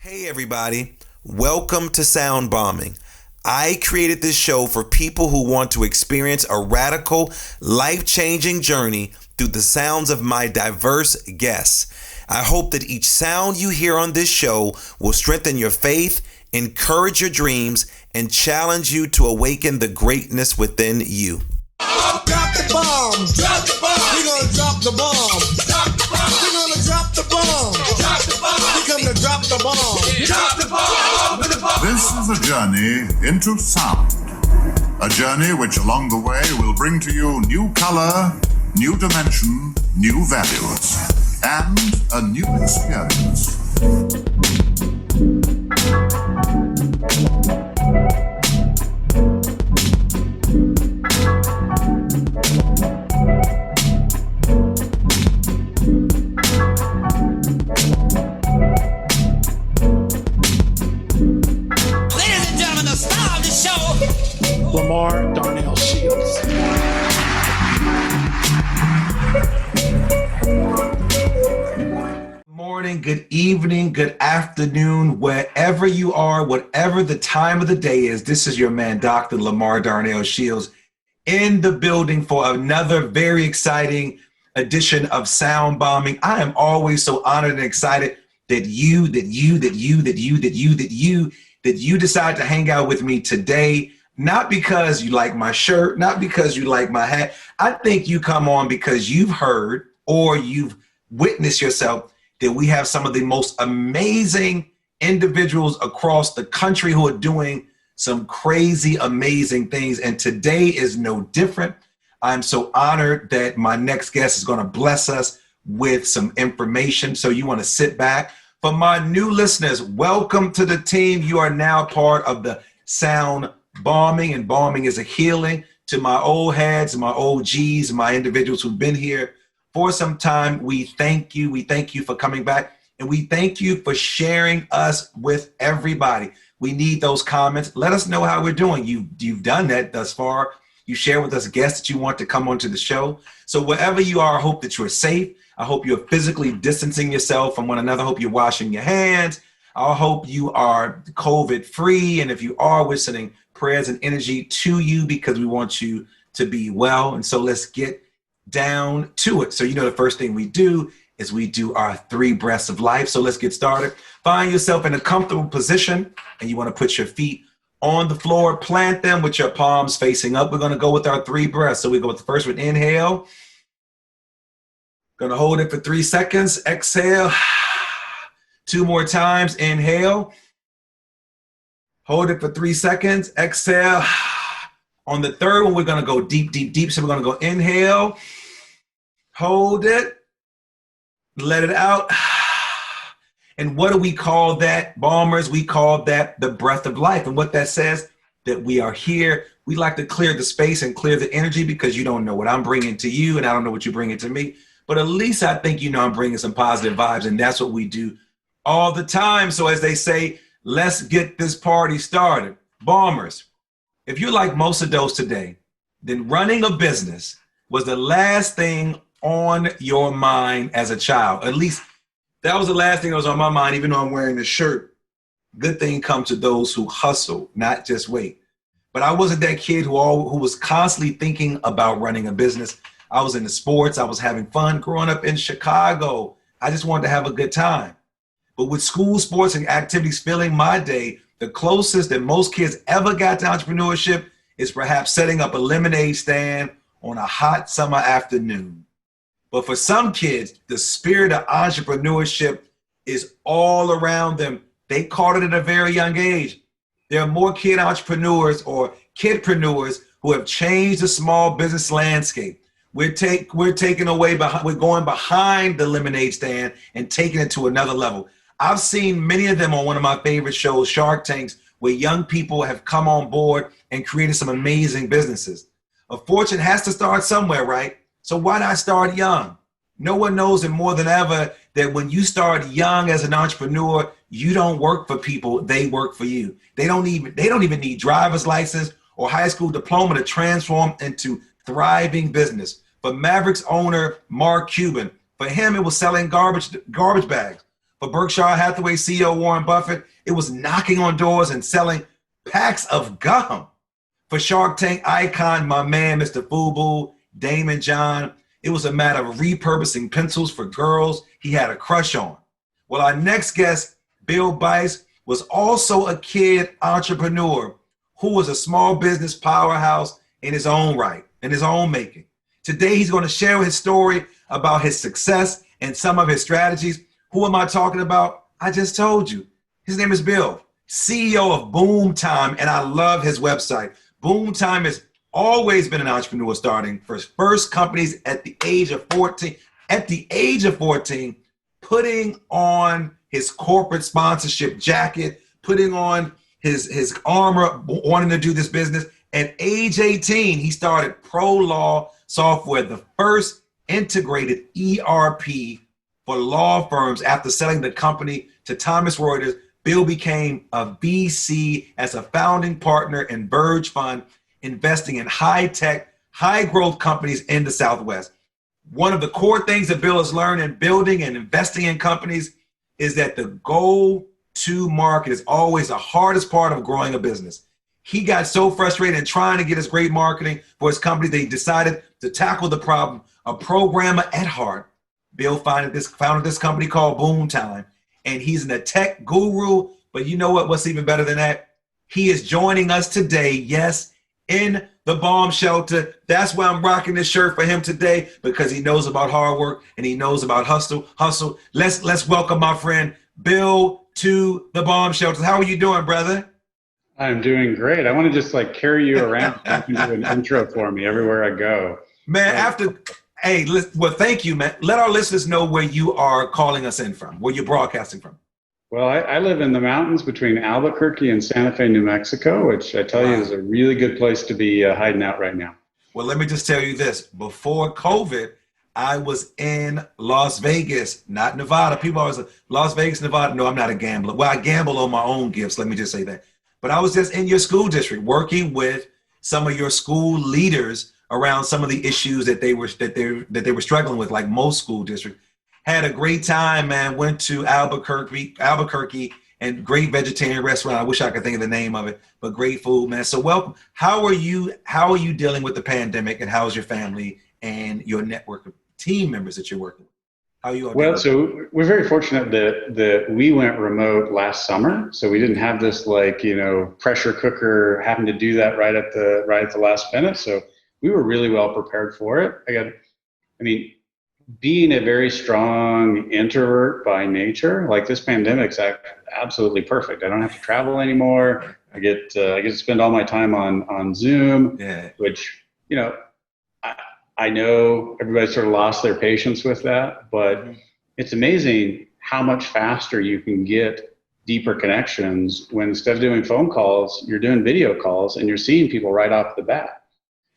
Hey everybody, welcome to Sound Bombing. I created this show for people who want to experience a radical, life-changing journey through the sounds of my diverse guests. I hope that each sound you hear on this show will strengthen your faith, encourage your dreams, and challenge you to awaken the greatness within you. Drop the bomb. Drop the bomb. We're gonna drop the bomb. Drop the bomb. We're gonna drop the bomb. Drop the bomb. We come to drop the bomb. Drop the bomb. This is a journey into sound. A journey which along the way will bring to you new color, new dimension, new values, and a new experience. Lamar Darnell Shields. Morning, good evening, good afternoon, wherever you are, whatever the time of the day is. This is your man, Dr. Lamar Darnell Shields, in the building for another very exciting edition of Sound Bombing. I am always so honored and excited that you decide to hang out with me today. Not because you like my shirt, not because you like my hat. I think you come on because you've heard or you've witnessed yourself that we have some of the most amazing individuals across the country who are doing some crazy, amazing things. And today is no different. I'm so honored that my next guest is going to bless us with some information. So you want to sit back. For my new listeners, welcome to the team. You are now part of the Sound Bombing, and bombing is a healing. To my old heads, my OGs, my individuals who've been here for some time, we thank you. We thank you for coming back, and we thank you for sharing us with everybody. We need those comments. Let us know how we're doing. You've done that thus far. You share with us guests that you want to come onto the show. So wherever you are, I hope that you're safe. I hope you're physically distancing yourself from one another. I hope you're washing your hands. I hope you are COVID free. And if you are, we're sending prayers and energy to you because we want you to be well. And so let's get down to it. So the first thing we do is we do our 3 breaths of life. So let's get started. Find yourself in a comfortable position, and you want to put your feet on the floor, plant them with your palms facing up. We're going to go with our 3 breaths. So we go with the first one, inhale. Going to hold it for 3 seconds. Exhale. 2 more times. Inhale. Hold it for 3 seconds. Exhale. On the third one, we're going to go deep, deep, deep. So we're going to go inhale. Hold it. Let it out. And what do we call that, bombers? We call that the breath of life. And what that says, that we are here. We like to clear the space and clear the energy because you don't know what I'm bringing to you, and I don't know what you're bringing to me. But at least I think I'm bringing some positive vibes, and that's what we do all the time. So as they say, let's get this party started. Bombers, if you're like most adults today, then running a business was the last thing on your mind as a child. At least that was the last thing that was on my mind, even though I'm wearing the shirt. Good thing comes to those who hustle, not just wait. But I wasn't that kid who was constantly thinking about running a business. I was into sports. I was having fun growing up in Chicago. I just wanted to have a good time. But with school, sports, and activities filling my day, the closest that most kids ever got to entrepreneurship is perhaps setting up a lemonade stand on a hot summer afternoon. But for some kids, the spirit of entrepreneurship is all around them. They caught it at a very young age. There are more kid entrepreneurs or kidpreneurs who have changed the small business landscape. We're going behind the lemonade stand and taking it to another level. I've seen many of them on one of my favorite shows, Shark Tanks, where young people have come on board and created some amazing businesses. A fortune has to start somewhere, right? So why not start young? No one knows it more than ever that when you start young as an entrepreneur, you don't work for people, they work for you. They don't even need driver's license or high school diploma to transform into thriving business. For Mavericks owner Mark Cuban, for him it was selling garbage bags. For Berkshire Hathaway CEO Warren Buffett, it was knocking on doors and selling packs of gum. For Shark Tank icon, my man, Mr. Fubu, Damon John, it was a matter of repurposing pencils for girls he had a crush on. Well, our next guest, Bill Bice, was also a kid entrepreneur who was a small business powerhouse in his own right, in his own making. Today, he's going to share his story about his success and some of his strategies. Who am I talking about? I just told you. His name is Bill, CEO of Boom Time, and I love his website. Boom Time has always been an entrepreneur, starting first companies at the age of 14. At the age of 14, putting on his corporate sponsorship jacket, putting on his armor, wanting to do this business. At age 18, he started Pro Law Software, the first integrated ERP for law firms. After selling the company to Thomson Reuters, Bill became a VC as a founding partner in Verge Fund, investing in high-tech, high-growth companies in the Southwest. One of the core things that Bill has learned in building and investing in companies is that the go-to market is always the hardest part of growing a business. He got so frustrated in trying to get his great marketing for his company that he decided to tackle the problem. A programmer at heart, Bill founded this company called Boom Time, and he's a tech guru. But you know what? What's even better than that? He is joining us today, yes, in the bomb shelter. That's why I'm rocking this shirt for him today, because he knows about hard work and he knows about hustle. Let's welcome my friend Bill to the bomb shelter. How are you doing, brother? I'm doing great. I want to just like carry you around. You can do an intro for me everywhere I go. Man, well, thank you, man. Let our listeners know where you are calling us in from, where you're broadcasting from. Well, I live in the mountains between Albuquerque and Santa Fe, New Mexico, which I tell you is a really good place to be hiding out right now. Well, let me just tell you this. Before COVID, I was in Las Vegas, not Nevada. People always say, Las Vegas, Nevada. No, I'm not a gambler. Well, I gamble on my own gifts. Let me just say that. But I was just in your school district working with some of your school leaders around some of the issues that they were struggling with, like most school districts. Had a great time, man. Went to Albuquerque, and great vegetarian restaurant. I wish I could think of the name of it, but great food, man. So welcome. How are you dealing with the pandemic, and how's your family and your network of team members that you're working with? How are you all doing? Well, so we're very fortunate that we went remote last summer, so we didn't have this pressure cooker having to do that right at the last minute. So we were really well prepared for it. Being a very strong introvert by nature, like this pandemic's absolutely perfect. I don't have to travel anymore. I get to spend all my time on Zoom, which, I know everybody sort of lost their patience with that, but it's amazing how much faster you can get deeper connections when instead of doing phone calls, you're doing video calls and you're seeing people right off the bat.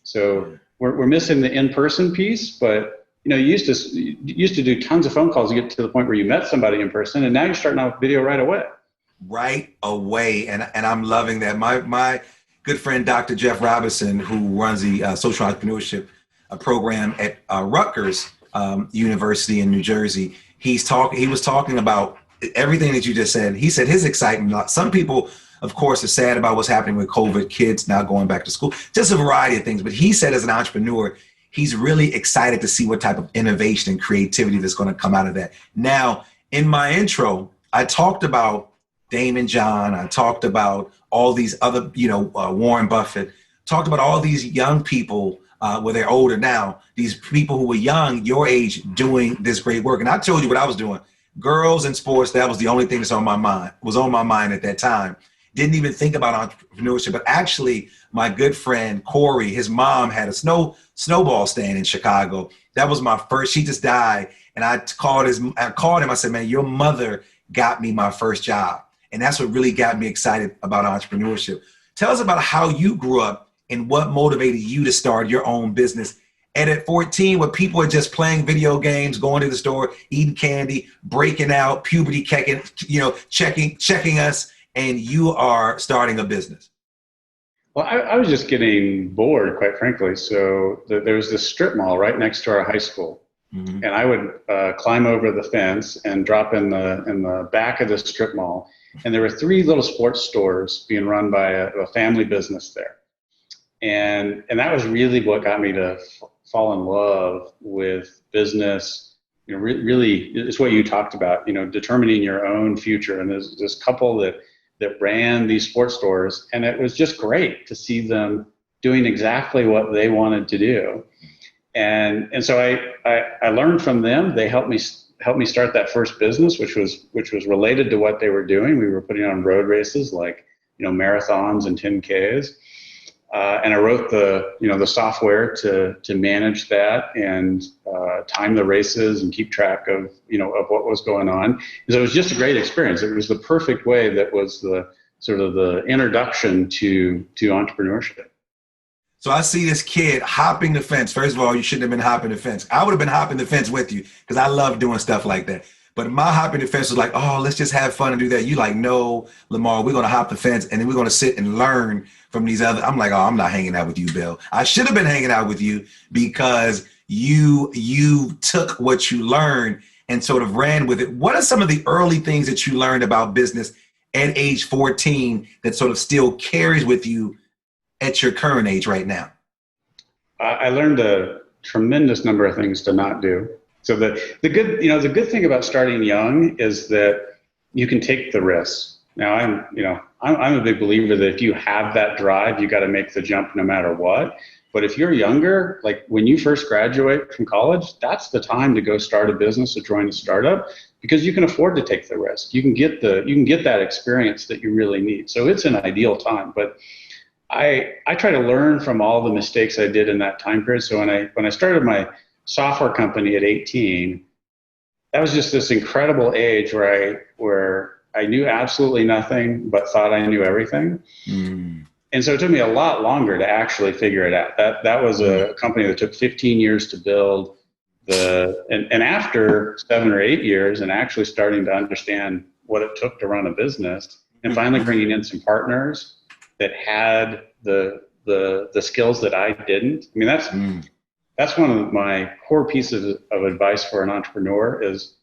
So we're missing the in-person piece, but you used to do tons of phone calls to get to the point where you met somebody in person, and now you're starting off video right away. Right away, and I'm loving that. My good friend Dr. Jeff Robinson, who runs the social entrepreneurship program at Rutgers University in New Jersey, he was talking about everything that you just said. He said his excitement. Some people, of course, are sad about what's happening with COVID, kids not going back to school, just a variety of things. But he said, as an entrepreneur, he's really excited to see what type of innovation and creativity that's going to come out of that. Now, in my intro, I talked about Damon John. I talked about all these other, Warren Buffett, talked about all these young people, where they're older now, these people who were young, your age, doing this great work. And I told you what I was doing. Girls and sports, that was the only thing that's on my mind at that time. Didn't even think about entrepreneurship, but actually my good friend Corey, his mom had a snowball stand in Chicago. That was my first. She just died, and I called him. I said, "Man, your mother got me my first job," and that's what really got me excited about entrepreneurship. Tell us about how you grew up and what motivated you to start your own business. And at 14, where people are just playing video games, going to the store, eating candy, breaking out, puberty checking us, and you are starting a business. Well, I was just getting bored, quite frankly. So there was this strip mall right next to our high school. And I would climb over the fence and drop in the back of the strip mall. And there were 3 little sports stores being run by a family business there. And that was really what got me to fall in love with business. You know, really, it's what you talked about, you know, determining your own future. And there's this couple that ran these sports stores, and it was just great to see them doing exactly what they wanted to do. And so I learned from them. They helped me start that first business, which was related to what they were doing. We were putting on road races like, you know, marathons and 10Ks. And I wrote the software to manage that and time the races and keep track of what was going on. So it was just a great experience. It was the perfect way. That was the sort of the introduction to entrepreneurship. So I see this kid hopping the fence. First of all, you shouldn't have been hopping the fence. I would have been hopping the fence with you because I love doing stuff like that. But my hopping the fence was like, oh, let's just have fun and do that. You like, no, Lamar, we're going to hop the fence and then we're going to sit and learn from these other. I'm like, oh, I'm not hanging out with you, Bill. I should have been hanging out with you because you took what you learned and sort of ran with it. What are some of the early things that you learned about business at age 14 that sort of still carries with you at your current age right now? I learned a tremendous number of things to not do. So the good thing about starting young is that you can take the risks. Now I'm a big believer that if you have that drive, you got to make the jump no matter what. But if you're younger, like when you first graduate from college, that's the time to go start a business or join a startup because you can afford to take the risk. You can get that experience that you really need. So it's an ideal time. But I try to learn from all the mistakes I did in that time period. So when I started my software company at 18, that was just this incredible age where I knew absolutely nothing but thought I knew everything. And so it took me a lot longer to actually figure it out. That was a company that took 15 years to build. And after 7 or 8 years and actually starting to understand what it took to run a business and finally bringing in some partners that had the skills that I didn't. I mean, that's one of my core pieces of advice for an entrepreneur is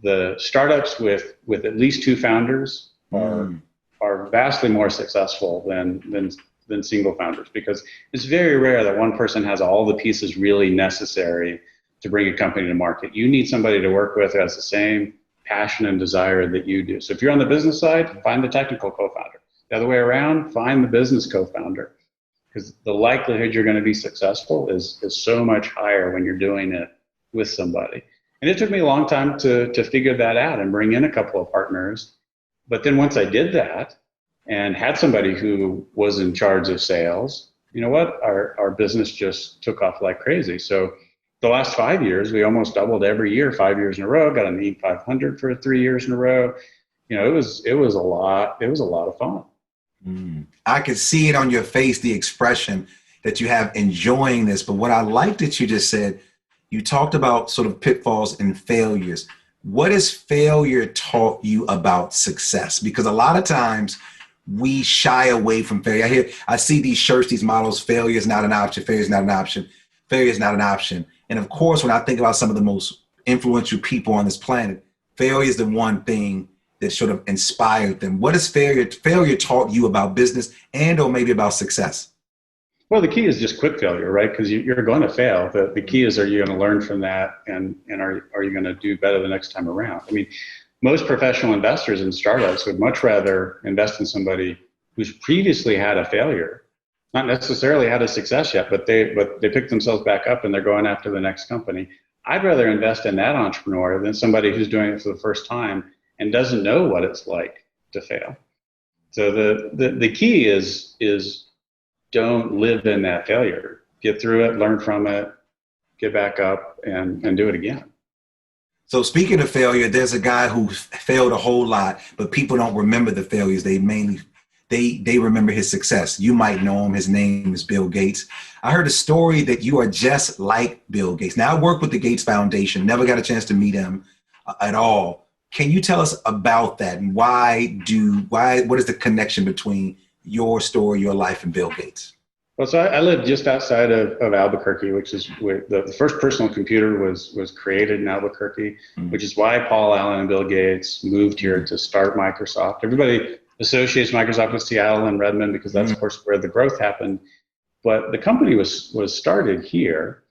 the startups with at least 2 founders are vastly more successful than single founders because it's very rare that one person has all the pieces really necessary to bring a company to market. You need somebody to work with who has the same passion and desire that you do. So if you're on the business side, find the technical co-founder. The other way around, find the business co-founder. Because the likelihood you're going to be successful is so much higher when you're doing it with somebody. And it took me a long time to figure that out and bring in a couple of partners. But then once I did that and had somebody who was in charge of sales, you know what? Our business just took off like crazy. So the last 5 years, we almost doubled every year, 5 years in a row, got an E 500 for 3 years in a row. You know, it was a lot of fun. I could see it on your face, the expression that you have enjoying this. But what I liked that you just said, you talked about sort of pitfalls and failures. What has failure taught you about success? Because a lot of times we shy away from failure. I see these shirts, these models, failure is not an option, failure is not an option, failure is not an option. And of course, when I think about some of the most influential people on this planet, failure is the one thing that sort of inspired them. What has failure taught you about business and or maybe about success? Well, the key is just quit failure, right? Because you're going to fail. The key is, are you going to learn from that and are you going to do better the next time around? I mean, most professional investors in startups would much rather invest in somebody who's previously had a failure, not necessarily had a success yet, but they picked themselves back up and they're going after the next company. I'd rather invest in that entrepreneur than somebody who's doing it for the first time and doesn't know what it's like to fail. So the key is don't live in that failure. Get through it, learn from it, get back up and do it again. So speaking of failure, there's a guy who failed a whole lot, but people don't remember the failures. They remember his success. You might know him. His name is Bill Gates. I heard a story that you are just like Bill Gates. Now I work with the Gates Foundation, never got a chance to meet him at all. Can you tell us about that and what is the connection between your story, your life, and Bill Gates? Well, so I live just outside of Albuquerque, which is where the first personal computer was created in Albuquerque, which is why Paul Allen and Bill Gates moved here to start Microsoft. Everybody associates Microsoft with Seattle and Redmond because that's, of course, where the growth happened. But the company was started here.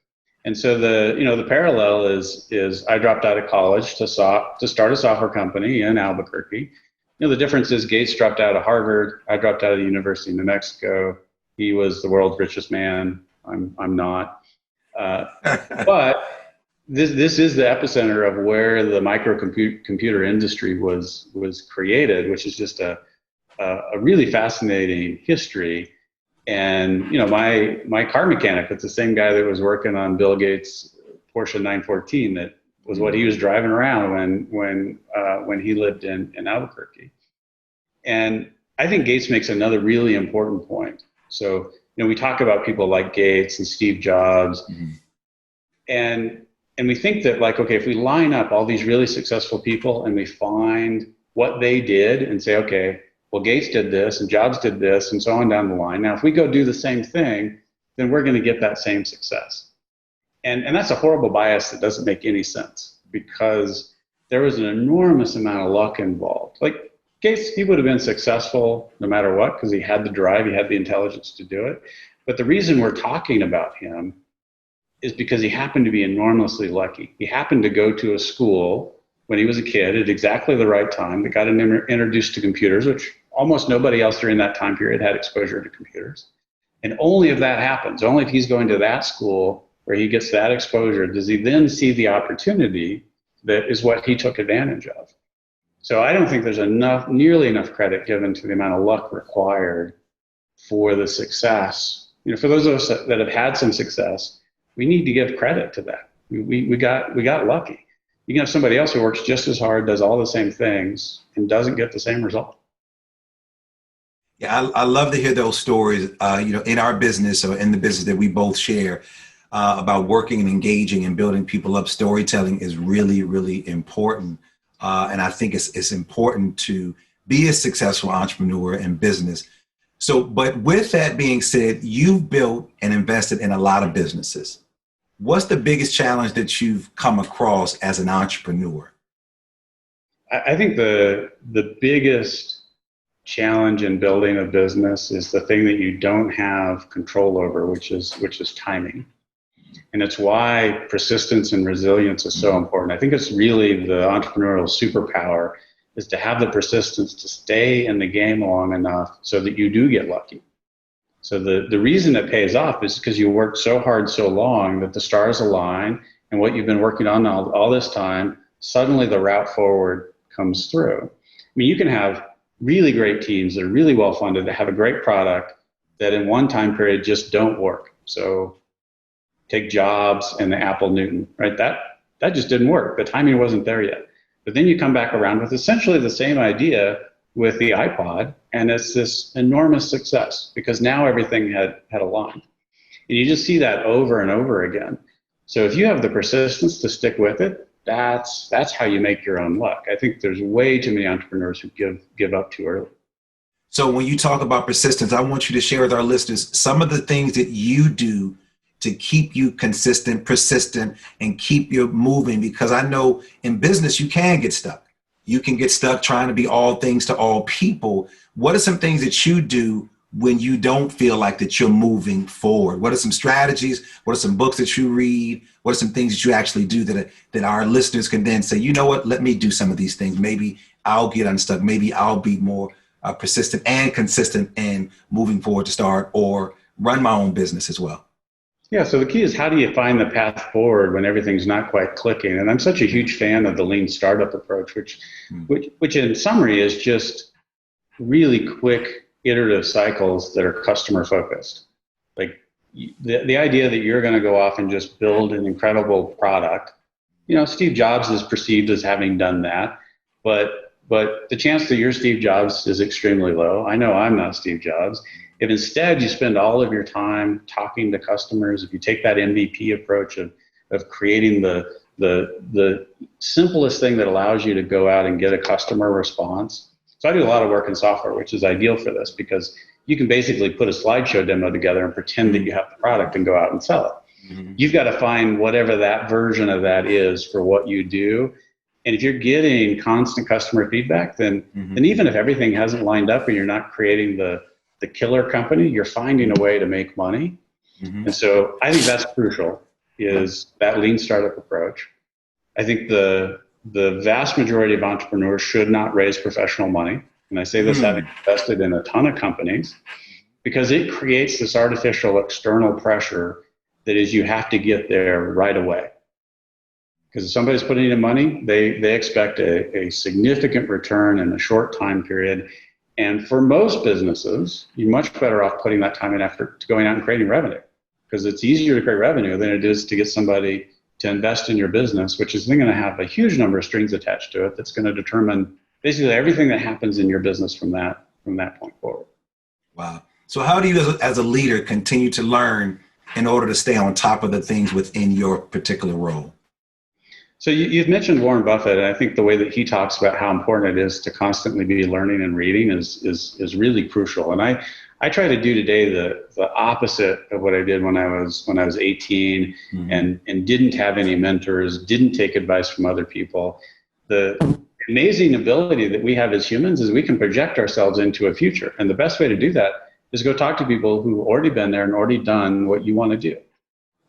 And so the parallel is I dropped out of college to start a software company in Albuquerque. The difference is Gates dropped out of Harvard. I dropped out of the University of New Mexico. He was the world's richest man. I'm not. But this is the epicenter of where the microcomputer industry was created, which is just a really fascinating history. And my car mechanic, it's the same guy that was working on Bill Gates' Porsche 914. That was what he was driving around when he lived in Albuquerque. And I think Gates makes another really important point. So, we talk about people like Gates and Steve Jobs, and we think that, like, okay, if we line up all these really successful people and we find what they did and say, okay, well, Gates did this and Jobs did this and so on down the line. Now, if we go do the same thing, then we're going to get that same success. And that's a horrible bias that doesn't make any sense, because there was an enormous amount of luck involved. Like, Gates, he would have been successful no matter what, because he had the drive, he had the intelligence to do it. But the reason we're talking about him is because he happened to be enormously lucky. He happened to go to a school when he was a kid at exactly the right time that got him introduced to computers, which almost nobody else during that time period had exposure to computers. And only if that happens, only if he's going to that school where he gets that exposure, does he then see the opportunity that is what he took advantage of. So I don't think there's nearly enough credit given to the amount of luck required for the success. For those of us that have had some success, we need to give credit to that. We got lucky. You can have somebody else who works just as hard, does all the same things, and doesn't get the same result. Yeah, I love to hear those stories, in our business or in the business that we both share, about working and engaging and building people up. Storytelling is really, really important. And I think it's important to be a successful entrepreneur in business. So, but with that being said, you've built and invested in a lot of businesses. What's the biggest challenge that you've come across as an entrepreneur? I think the biggest challenge in building a business is the thing that you don't have control over, which is timing. And it's why persistence and resilience is so important. I think it's really the entrepreneurial superpower, is to have the persistence to stay in the game long enough so that you do get lucky. So the reason it pays off is because you worked so hard so long that the stars align, and what you've been working on all this time, suddenly the route forward comes through. I mean, you can have really great teams that are really well funded, that have a great product, that in one time period just don't work. So take Jobs and the Apple Newton, right? That just didn't work. The timing wasn't there yet. But then you come back around with essentially the same idea with the iPod, and it's this enormous success because now everything had aligned. And you just see that over and over again. So if you have the persistence to stick with it, that's how you make your own luck. I think there's way too many entrepreneurs who give up too early. So when you talk about persistence, I want you to share with our listeners some of the things that you do to keep you consistent, persistent, and keep you moving. Because I know in business, you can get stuck. You can get stuck trying to be all things to all people. What are some things that you do when you don't feel like that you're moving forward? What are some strategies? What are some books that you read? What are some things that you actually do that our listeners can then say, you know what, let me do some of these things. Maybe I'll get unstuck. Maybe I'll be more persistent and consistent in moving forward to start or run my own business as well. Yeah, so the key is, how do you find the path forward when everything's not quite clicking? And I'm such a huge fan of the lean startup approach, which in summary is just really quick iterative cycles that are customer focused. Like the idea that you're going to go off and just build an incredible product. Steve Jobs is perceived as having done that, but the chance that you're Steve Jobs is extremely low. I know I'm not Steve Jobs. If instead you spend all of your time talking to customers, if you take that MVP approach of creating the simplest thing that allows you to go out and get a customer response, So I do a lot of work in software, which is ideal for this because you can basically put a slideshow demo together and pretend that you have the product and go out and sell it. Mm-hmm. You've got to find whatever that version of that is for what you do. And if you're getting constant customer feedback, then even if everything hasn't lined up and you're not creating the killer company, you're finding a way to make money. Mm-hmm. And so I think that's crucial, is that lean startup approach. I think the vast majority of entrepreneurs should not raise professional money. And I say this having invested in a ton of companies, because it creates this artificial external pressure that is you have to get there right away. Because if somebody's putting in money, they expect a significant return in a short time period. And for most businesses, you're much better off putting that time and effort to going out and creating revenue, because it's easier to create revenue than it is to get somebody to invest in your business, which is then going to have a huge number of strings attached to it that's going to determine basically everything that happens in your business from that point forward. Wow. So how do you as a leader continue to learn in order to stay on top of the things within your particular role? So you've mentioned Warren Buffett, and I think the way that he talks about how important it is to constantly be learning and reading is really crucial. And I try to do today the opposite of what I did when I was 18 and didn't have any mentors, didn't take advice from other people. The amazing ability that we have as humans is we can project ourselves into a future. And the best way to do that is go talk to people who've already been there and already done what you want to do,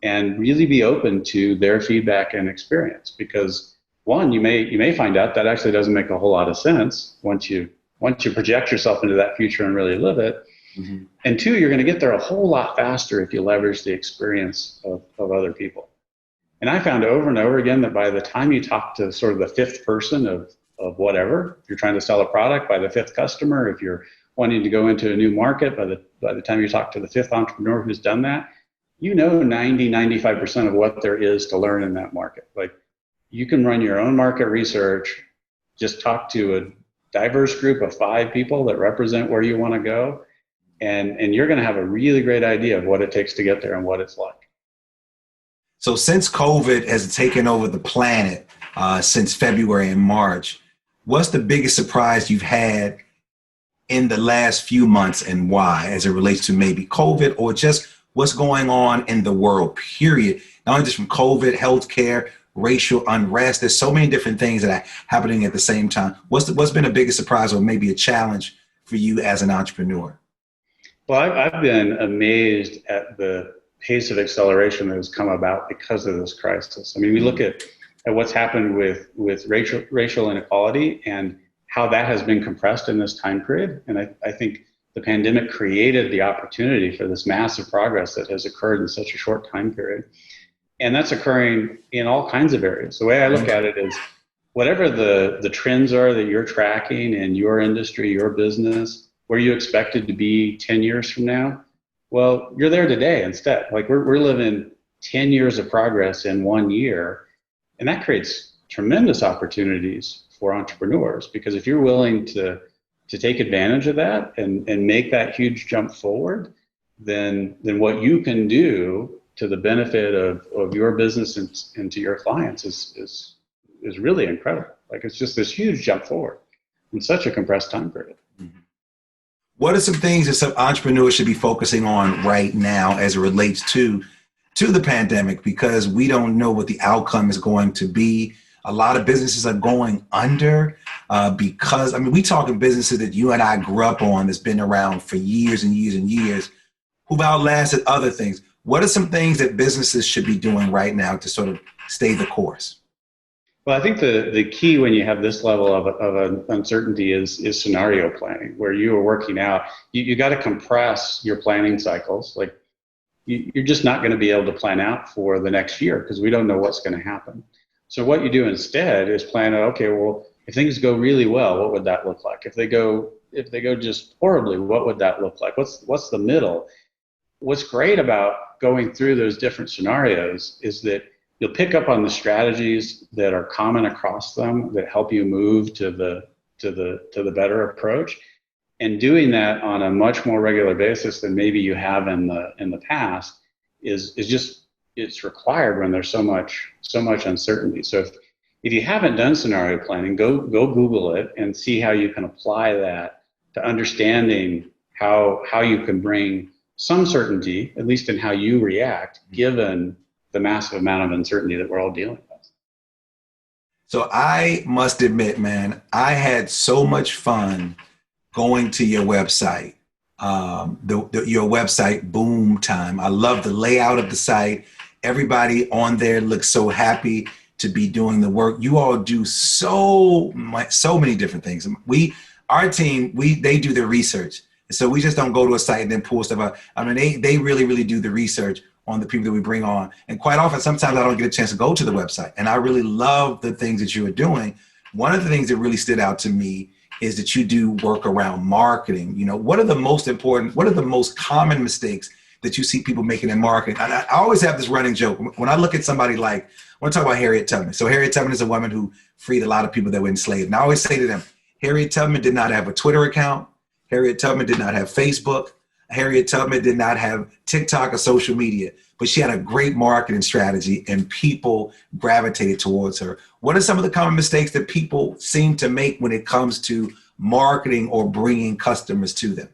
and really be open to their feedback and experience. Because one, you may find out that actually doesn't make a whole lot of sense once you project yourself into that future and really live it. Mm-hmm. And two, you're going to get there a whole lot faster if you leverage the experience of other people. And I found over and over again that by the time you talk to sort of the fifth person of whatever, if you're trying to sell a product, by the fifth customer, if you're wanting to go into a new market, by the time you talk to the fifth entrepreneur who's done that, 95% of what there is to learn in that market. Like, you can run your own market research, just talk to a diverse group of 5 people that represent where you want to go, and you're going to have a really great idea of what it takes to get there and what it's like. So since COVID has taken over the planet since February and March, what's the biggest surprise you've had in the last few months, and why, as it relates to maybe COVID or just what's going on in the world, period? Not only just from COVID, healthcare, racial unrest. There's so many different things that are happening at the same time. What's been a biggest surprise or maybe a challenge for you as an entrepreneur? Well, I've been amazed at the pace of acceleration that has come about because of this crisis. I mean, we look at what's happened with racial inequality and how that has been compressed in this time period. And I think the pandemic created the opportunity for this massive progress that has occurred in such a short time period. And that's occurring in all kinds of areas. The way I look at it is, whatever the trends are that you're tracking in your industry, your business, where you expected to be 10 years from now, well, you're there today instead. Like, we're living 10 years of progress in 1 year. And that creates tremendous opportunities for entrepreneurs, because if you're willing to take advantage of that and make that huge jump forward, then what you can do to the benefit of your business and to your clients is really incredible. Like, it's just this huge jump forward in such a compressed time period. Mm-hmm. What are some things that some entrepreneurs should be focusing on right now as it relates to the pandemic? Because we don't know what the outcome is going to be. A lot of businesses are going under because, I mean, we talking businesses that you and I grew up on, that's been around for years and years and years, who've outlasted other things. What are some things that businesses should be doing right now to sort of stay the course? Well, I think the key when you have this level of uncertainty is scenario planning, where you are working out. You got to compress your planning cycles. Like, you're just not going to be able to plan out for the next year because we don't know what's going to happen. So what you do instead is plan out, okay, well, if things go really well, what would that look like? If they go just horribly, what would that look like? What's the middle? What's great about going through those different scenarios is that you'll pick up on the strategies that are common across them that help you move to the better approach. And doing that on a much more regular basis than maybe you have in the past is just, it's required when there's so much uncertainty. So if you haven't done scenario planning, go Google it and see how you can apply that to understanding how you can bring some certainty, at least in how you react, given the massive amount of uncertainty that we're all dealing with. So I must admit, man, I had so much fun going to your website. Your website, Boom Time. I love the layout of the site. Everybody on there looks so happy to be doing the work. You all do so many different things. Our team, they do the research. So we just don't go to a site and then pull stuff out. I mean, they really, really do the research on the people that we bring on. And quite often, sometimes I don't get a chance to go to the website. And I really love the things that you are doing. One of the things that really stood out to me is that you do work around marketing. You know, what are the most common mistakes that you see people making in marketing? And I always have this running joke. When I look at somebody like, I want to talk about Harriet Tubman. So Harriet Tubman is a woman who freed a lot of people that were enslaved. And I always say to them, Harriet Tubman did not have a Twitter account. Harriet Tubman did not have Facebook. Harriet Tubman did not have TikTok or social media, but she had a great marketing strategy and people gravitated towards her. What are some of the common mistakes that people seem to make when it comes to marketing or bringing customers to them?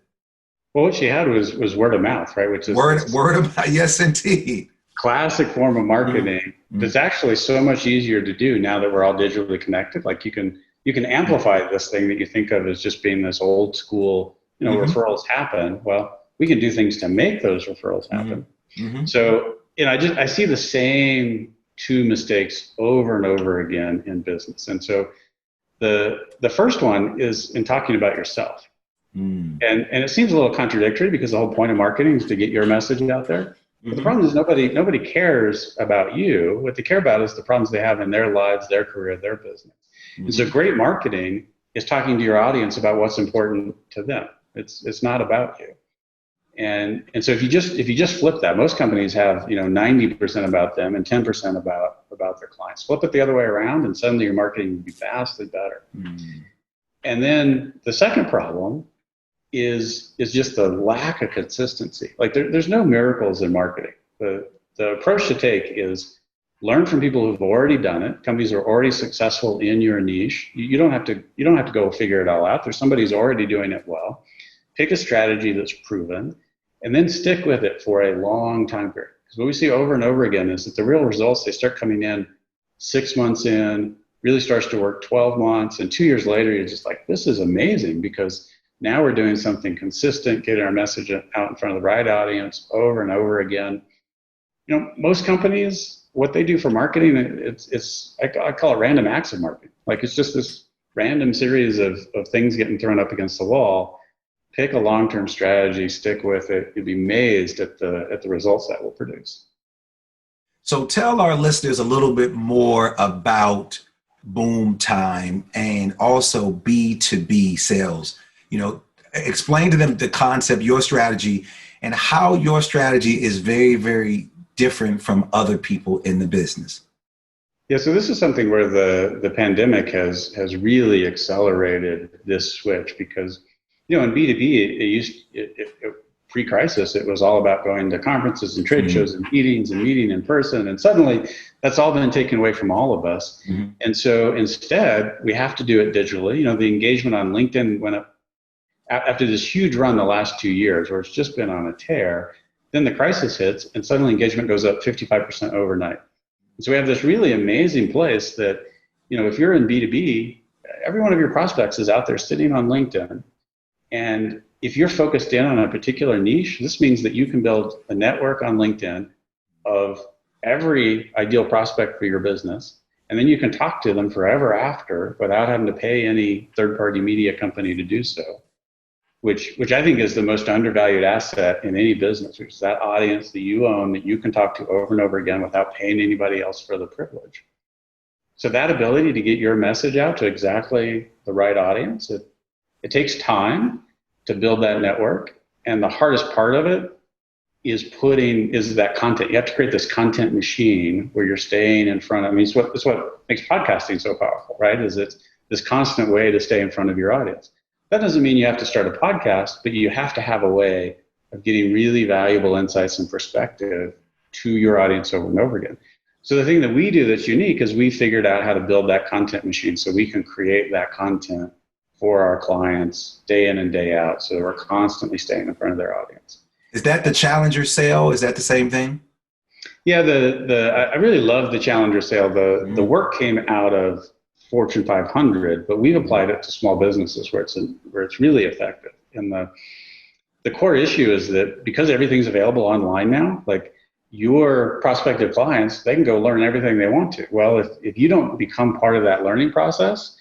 Well, what she had was word of mouth, right? Which is word of mouth. Yes, indeed. Classic form of marketing. That's actually so much easier to do now that we're all digitally connected. Like you can amplify this thing that you think of as just being this old school, referrals happen. Well, we can do things to make those referrals happen. So, I see the same two mistakes over and over again in business. And so the first one is in talking about yourself. And it seems a little contradictory because the whole point of marketing is to get your message out there. But the problem is nobody cares about you. What they care about is the problems they have in their lives, their career, their business. And so great marketing is talking to your audience about what's important to them. It's not about you. And so if you just flip that, most companies have 90% about them and 10% about their clients. Flip it the other way around, and suddenly your marketing will be vastly better. And then the second problem is just the lack of consistency. Like there's no miracles in marketing. The approach to take is learn from people who've already done it. Companies are already successful in your niche. You don't have to go figure it all out. There's somebody who's already doing it well. Pick a strategy that's proven, and then stick with it for a long time period. Because what we see over and over again is that the real results, they start coming in 6 months in, really starts to work 12 months, and 2 years later, you're just like, this is amazing, because now we're doing something consistent, getting our message out in front of the right audience over and over again. Most companies, what they do for marketing, I call it random acts of marketing. Like it's just this random series of things getting thrown up against the wall. Pick a long-term strategy, stick with it. You'll be amazed at the results that will produce. So tell our listeners a little bit more about Boom Time and also B2B sales. Explain to them the concept, your strategy, and how your strategy is very, very different from other people in the business. Yeah, so this is something where the pandemic has really accelerated this switch because in B2B, pre-crisis, it was all about going to conferences and trade shows and meeting in person. And suddenly that's all been taken away from all of us. And so instead, we have to do it digitally. The engagement on LinkedIn went up after this huge run the last 2 years where it's just been on a tear. Then the crisis hits and suddenly engagement goes up 55% overnight. And so we have this really amazing place that, if you're in B2B, every one of your prospects is out there sitting on LinkedIn. And if you're focused in on a particular niche, this means that you can build a network on LinkedIn of every ideal prospect for your business. And then you can talk to them forever after without having to pay any third-party media company to do so, which I think is the most undervalued asset in any business, which is that audience that you own that you can talk to over and over again without paying anybody else for the privilege. So that ability to get your message out to exactly the right audience, it takes time to build that network. And the hardest part of it is that content. You have to create this content machine where you're staying in front of, it's what makes podcasting so powerful, right? Is it's this constant way to stay in front of your audience. That doesn't mean you have to start a podcast, but you have to have a way of getting really valuable insights and perspective to your audience over and over again. So the thing that we do that's unique is we figured out how to build that content machine so we can create that content for our clients day in and day out. So we're constantly staying in front of their audience. Is that the challenger sale? Is that the same thing? Yeah, I really love the challenger sale. The work came out of Fortune 500, but we've applied it to small businesses where it's really effective. And the core issue is that because everything's available online now, like your prospective clients, they can go learn everything they want to. Well, if you don't become part of that learning process,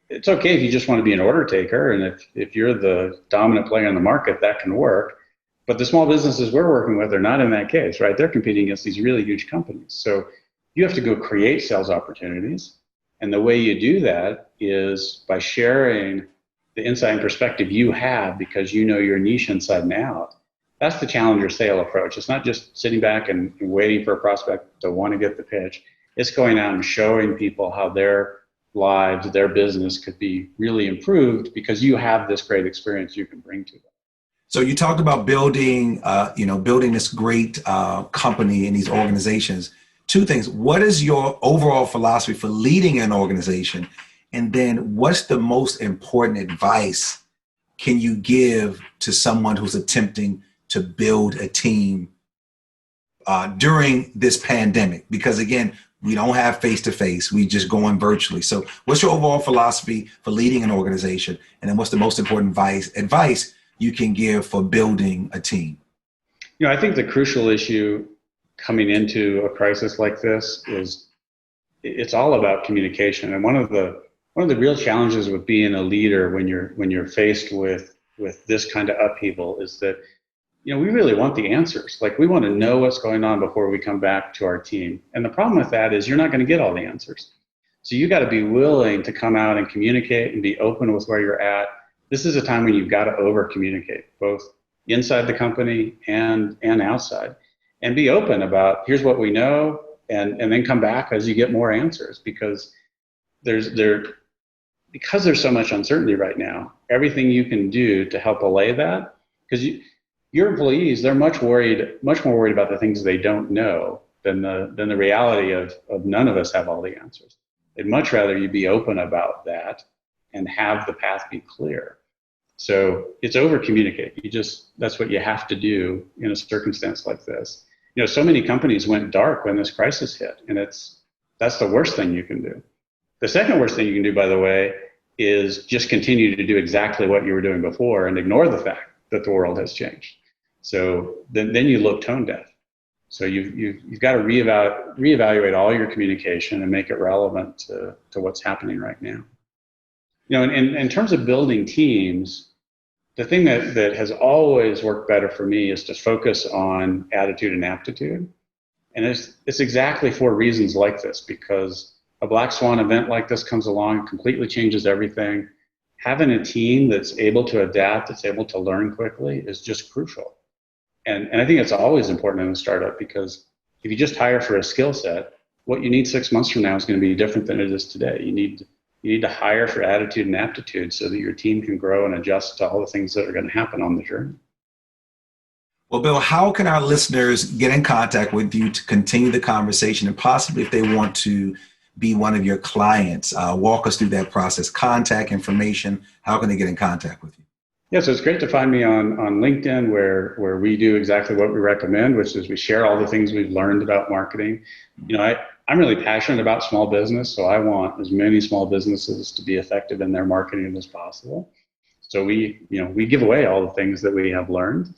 it's okay if you just want to be an order taker. And if you're the dominant player in the market, that can work. But the small businesses we're working with are not in that case, right? They're competing against these really huge companies. So you have to go create sales opportunities. And the way you do that is by sharing the insight and perspective you have because you know your niche inside and out. That's the challenger sale approach. It's not just sitting back and waiting for a prospect to want to get the pitch. It's going out and showing people how their lives, their business could be really improved because you have this great experience you can bring to them. So you talked about building, building this great company in these organizations. Two things. What is your overall philosophy for leading an organization? And then what's the most important advice can you give to someone who's attempting to build a team during this pandemic? Because again, we don't have face-to-face, we just going virtually. So what's your overall philosophy for leading an organization? And then what's the most important advice you can give for building a team? I think the crucial issue coming into a crisis like this is it's all about communication. And one of the real challenges with being a leader when you're faced with this kind of upheaval is that we really want the answers. Like we want to know what's going on before we come back to our team. And the problem with that is you're not going to get all the answers. So you got to be willing to come out and communicate and be open with where you're at. This is a time when you've got to over communicate, both inside the company and outside, and be open about here's what we know, and then come back as you get more answers because there's so much uncertainty right now. Everything you can do to help allay that, because your employees, they're much more worried about the things they don't know than the reality of none of us have all the answers. They'd much rather you be open about that and have the path be clear. So it's over communicate. That's what you have to do in a circumstance like this. So many companies went dark when this crisis hit, and that's the worst thing you can do. The second worst thing you can do, by the way, is just continue to do exactly what you were doing before and ignore the fact that the world has changed. So then you look tone deaf. So you've got to reevaluate all your communication and make it relevant to what's happening right now. In terms of building teams, the thing that has always worked better for me is to focus on attitude and aptitude. And it's exactly for reasons like this, because a black swan event like this comes along, completely changes everything. Having a team that's able to adapt, that's able to learn quickly is just crucial. And I think it's always important in a startup, because if you just hire for a skill set, what you need 6 months from now is going to be different than it is today. You need to hire for attitude and aptitude so that your team can grow and adjust to all the things that are going to happen on the journey. Well, Bill, how can our listeners get in contact with you to continue the conversation, and possibly if they want to be one of your clients, walk us through that process, contact information, how can they get in contact with you? Yeah, so it's great to find me on LinkedIn, where we do exactly what we recommend, which is we share all the things we've learned about marketing. I'm really passionate about small business, so I want as many small businesses to be effective in their marketing as possible. So we give away all the things that we have learned.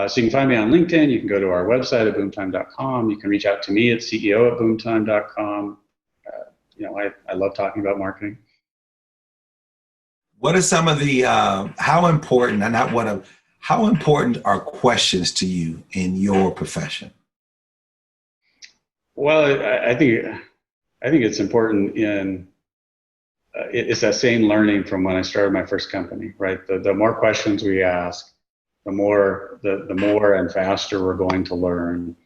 So you can find me on LinkedIn. You can go to our website at boomtime.com. You can reach out to me at ceo@boomtime.com. I love talking about marketing. What are some of the, how important are questions to you in your profession? Well, I think it's important it's that same learning from when I started my first company, right? The more questions we ask, the more and faster we're going to learn.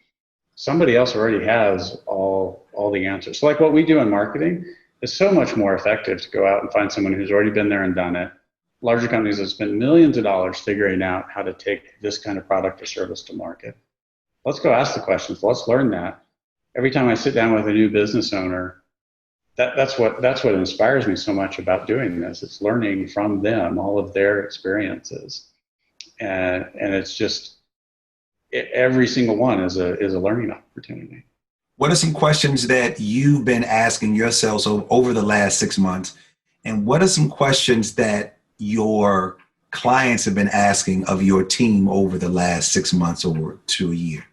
Somebody else already has all the answers. So like what we do in marketing is so much more effective to go out and find someone who's already been there and done it. Larger companies have spent millions of dollars figuring out how to take this kind of product or service to market. Let's go ask the questions. Let's learn that. every time I sit down with a new business owner, that's what inspires me so much about doing this. It's learning from them, all of their experiences, and it's just every single one is a learning opportunity. What are some questions that you've been asking yourselves over the last 6 months? And what are some questions that your clients have been asking of your team over the last 6 months or to a year?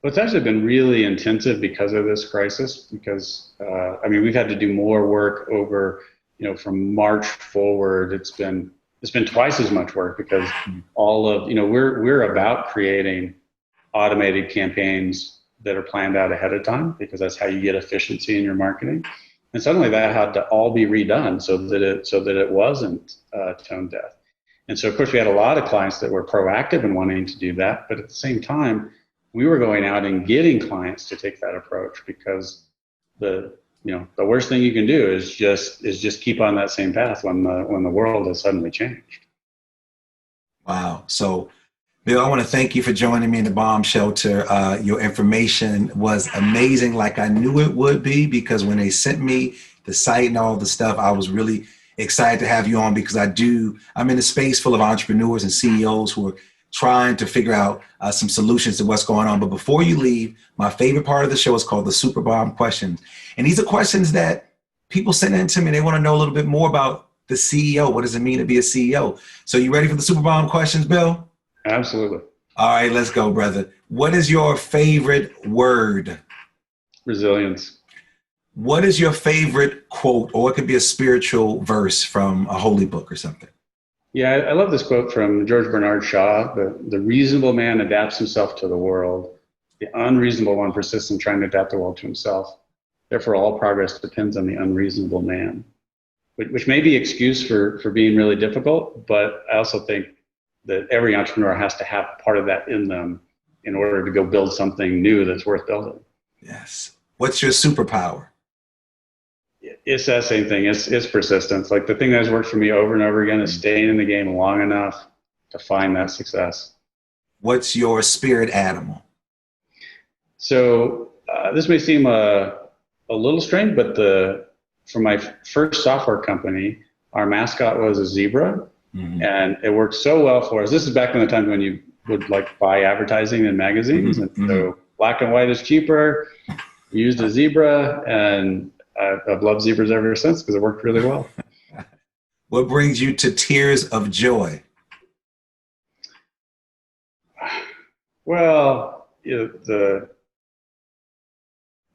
Well, it's actually been really intensive because of this crisis, because we've had to do more work over, from March forward. It's been twice as much work because all of, we're about creating automated campaigns that are planned out ahead of time, because that's how you get efficiency in your marketing. And suddenly that had to all be redone so that it wasn't tone deaf. And so, of course, we had a lot of clients that were proactive in wanting to do that, but at the same time, we were going out and getting clients to take that approach, because the worst thing you can do is just keep on that same path when the world has suddenly changed. Wow. So, Bill, I want to thank you for joining me in the bomb shelter. Your information was amazing, like I knew it would be, because when they sent me the site and all the stuff, I was really excited to have you on, because I'm in a space full of entrepreneurs and CEOs who are trying to figure out some solutions to what's going on. But before you leave, my favorite part of the show is called the Super Bomb Questions. And these are questions that people send in to me. They want to know a little bit more about the CEO. What does it mean to be a CEO? So you ready for the Super Bomb Questions, Bill? Absolutely. All right, let's go, brother. What is your favorite word? Resilience. What is your favorite quote, or it could be a spiritual verse from a holy book or something? Yeah, I love this quote from George Bernard Shaw. The reasonable man adapts himself to the world. The unreasonable one persists in trying to adapt the world to himself. Therefore, all progress depends on the unreasonable man, which may be excuse for being really difficult, but I also think that every entrepreneur has to have part of that in them in order to go build something new that's worth building. Yes. What's your superpower? It's that same thing. It's persistence. Like, the thing that has worked for me over and over again is staying in the game long enough to find that success. What's your spirit animal? So this may seem a little strange, but for my first software company, our mascot was a zebra. Mm-hmm. And it worked so well for us. This is back in the time when you would buy advertising in magazines. Mm-hmm. And so black and white is cheaper. We used a zebra, and I've loved zebras ever since because it worked really well. What brings you to tears of joy? Well, the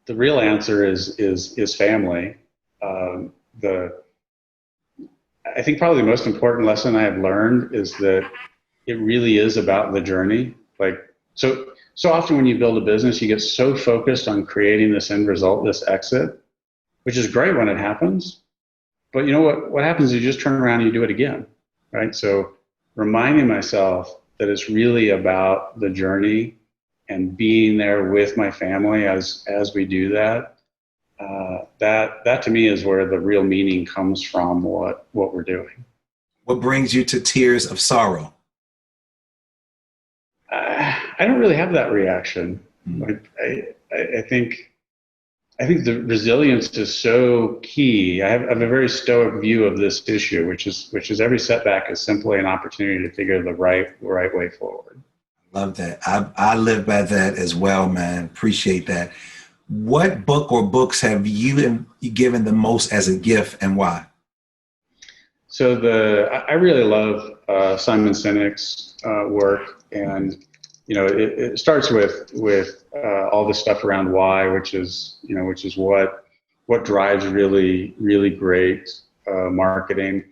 real answer is family. I think probably the most important lesson I have learned is that it really is about the journey. So often when you build a business, you get so focused on creating this end result, this exit, which is great when it happens. But you know what happens is you just turn around and you do it again, right? So reminding myself that it's really about the journey and being there with my family as we do that. That to me is where the real meaning comes from what we're doing. What brings you to tears of sorrow? I don't really have that reaction. I think the resilience is so key. I have a very stoic view of this issue, which is every setback is simply an opportunity to figure the right way forward. Love that. I live by that as well, man. Appreciate that. What book or books have you given the most as a gift, and why? So I really love Simon Sinek's work, and it starts with all the stuff around why, which is what drives really great marketing.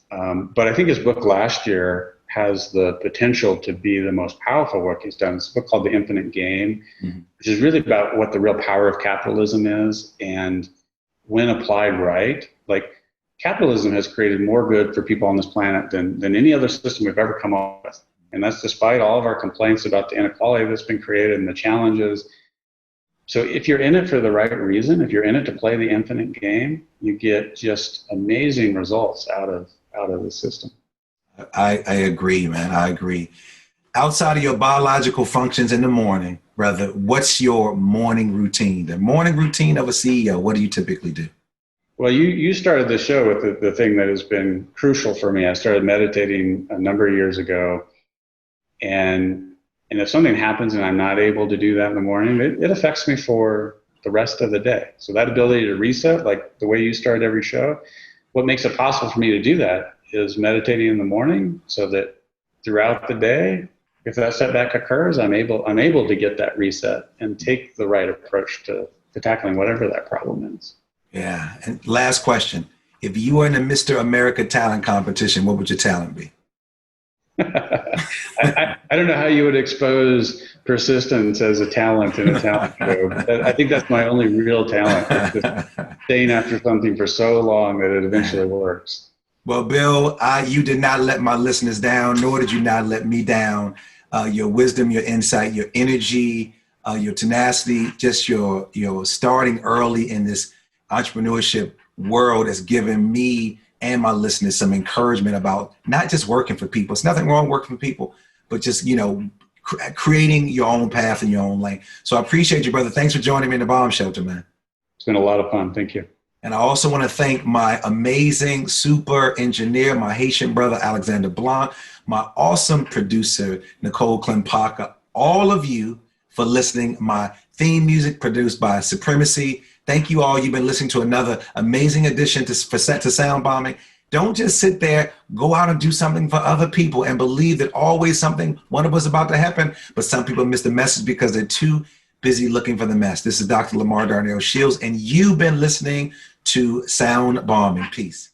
But I think his book last year has the potential to be the most powerful work he's done. It's a book called The Infinite Game, mm-hmm. which is really about what the real power of capitalism is, and when applied right, capitalism has created more good for people on this planet than any other system we've ever come up with. And that's despite all of our complaints about the inequality that's been created and the challenges. So if you're in it for the right reason, if you're in it to play the infinite game, you get just amazing results out of the system. I agree, man. I agree. outside of your biological functions in the morning, brother, what's your morning routine? The morning routine of a CEO, what do you typically do? Well, you started the show with the thing that has been crucial for me. I started meditating a number of years ago, and if something happens and I'm not able to do that in the morning, it affects me for the rest of the day. So that ability to reset, like the way you start every show, what makes it possible for me to do that is meditating in the morning, so that throughout the day, if that setback occurs, I'm able to get that reset and take the right approach to tackling whatever that problem is. Yeah. And last question. If you were in a Mr. America talent competition, what would your talent be? I don't know how you would expose persistence as a talent in a talent show. I think that's my only real talent, is just staying after something for so long that it eventually works. Well, Bill, you did not let my listeners down, nor did you not let me down. Your wisdom, your insight, your energy, your tenacity, just your starting early in this entrepreneurship world has given me and my listeners some encouragement about not just working for people. It's nothing wrong working for people, but just, creating your own path in your own lane. So I appreciate you, brother. Thanks for joining me in the Bomb Shelter, man. It's been a lot of fun. Thank you. And I also want to thank my amazing super engineer, my Haitian brother, Alexander Blanc, my awesome producer, Nicole Klimpaka, all of you for listening. My theme music produced by Supremacy. Thank you all. You've been listening to another amazing edition to Sound Bombing. Don't just sit there, go out and do something for other people and believe that always something wonderful is about to happen. But some people miss the message because they're too busy looking for the mess. This is Dr. Lamar Darnell Shields, and you've been listening to Sound Bombing. Peace.